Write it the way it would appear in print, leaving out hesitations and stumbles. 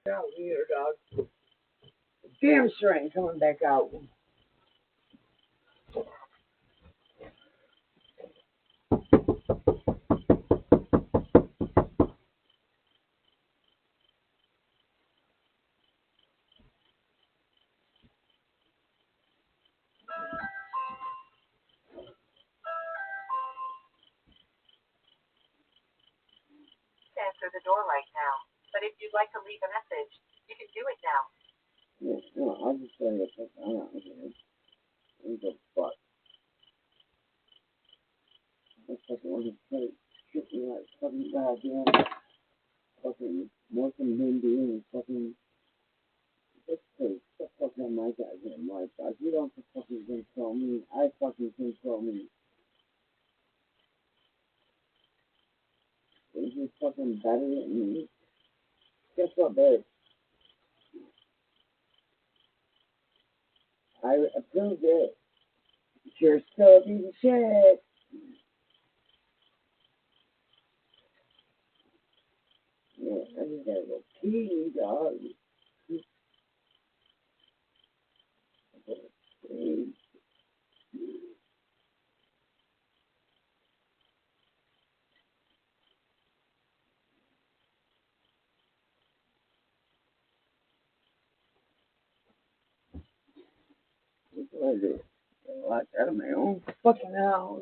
Out here, dog. Damn string coming back out. Answer the door right now. But if you'd like to leave a message, you can do it now. Yeah, no, I'll just turn the fuck on out here. What the fuck? I fucking want to play shit me like fucking goddamn fucking Morgan Mindy and fucking this place. The fuck on my goddamn life, dog. You don't fucking control me. I fucking control me. Is you fucking better than me? Guess what, babe? I approved it. You're still a piece of shit. Yeah, I just gotta go pee, dog. What is it? Locked out of my own fucking house.